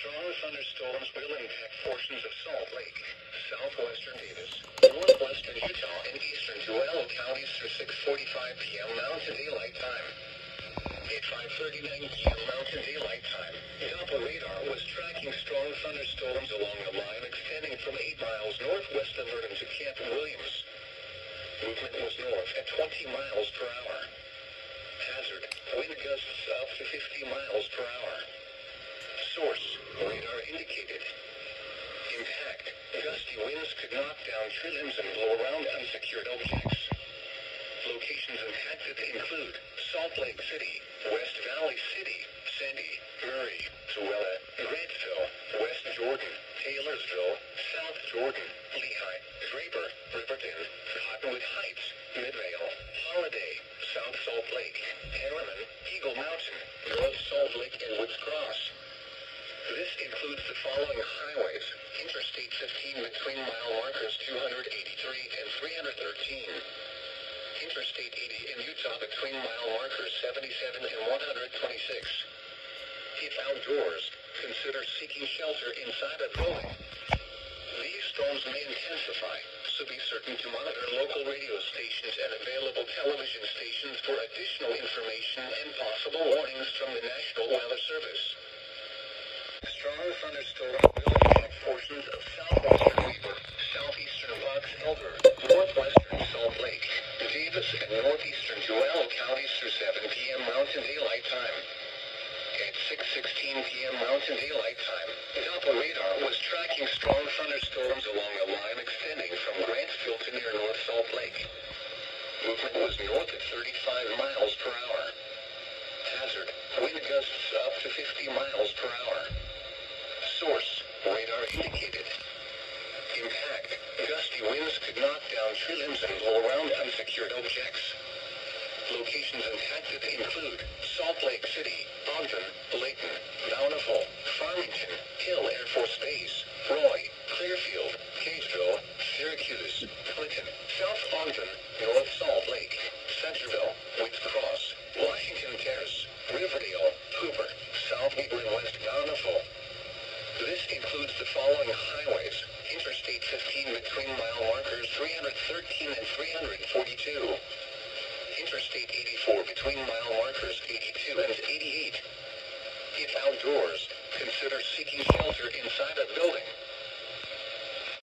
Strong thunderstorms will impact portions of Salt Lake, southwestern Davis, northwestern Utah, and eastern Tualatin counties through 6:45 p.m. Mountain Daylight Time. At 5:39 p.m. Mountain Daylight Time, Doppler radar was tracking strong thunderstorms along the line extending from 8 miles northwest of Vernon to Camp Williams. Movement was north at 20 miles per hour. Hazard, wind gusts up to 50 miles per hour. Source, radar indicated. Impact, gusty winds could knock down tree limbs and blow around unsecured objects. Locations impacted include Salt Lake City, West Valley City, Sandy, Murray, Tooele, Grantsville, West Jordan, Taylorsville, South Jordan, Lehigh, Draper, Riverton, Cottonwood Heights, Midvale, Holiday, South Salt Lake, Harriman, Eagle Mountain, North Salt Lake, and Woods Cross. This includes the following highways: Interstate 15 between mile markers 283 and 313. Interstate 80 in Utah between mile markers 77 and 126. If outdoors, consider seeking shelter inside a building. These storms may intensify, so be certain to monitor local radio stations and available television stations for additional information and possible warnings from the National Weather Service. Strong thunderstorms will impact portions of southwestern Weber, southeastern Fox Elder, northwestern Salt Lake, Davis, and northeastern Tualatin counties through 7 p.m. Mountain Daylight Time. At 6:16 p.m. Mountain Daylight Time, Doppler radar was tracking strong thunderstorms along a line extending from Grantsville to near North Salt Lake. Movement was north at 35 miles per hour. Hazard, wind gusts up to 50 miles per hour. Source, radar indicated. Impact, gusty winds could knock down tree limbs and blow around unsecured objects. Locations impacted include Salt Lake City, Ogden, Layton, Bountiful, Farmington, Hill Air Force Base, Roy, Clearfield, Cageville, Syracuse, Clinton, South Ogden, North Salt Lake, Centerville, Woods Cross, Washington Terrace, Riverdale, Hooper, South Weber, and West Bountiful. This includes the following highways: Interstate 15 between mile markers 313 and 342. Interstate 84 between mile markers 82 and 88. If outdoors, consider seeking shelter inside a building.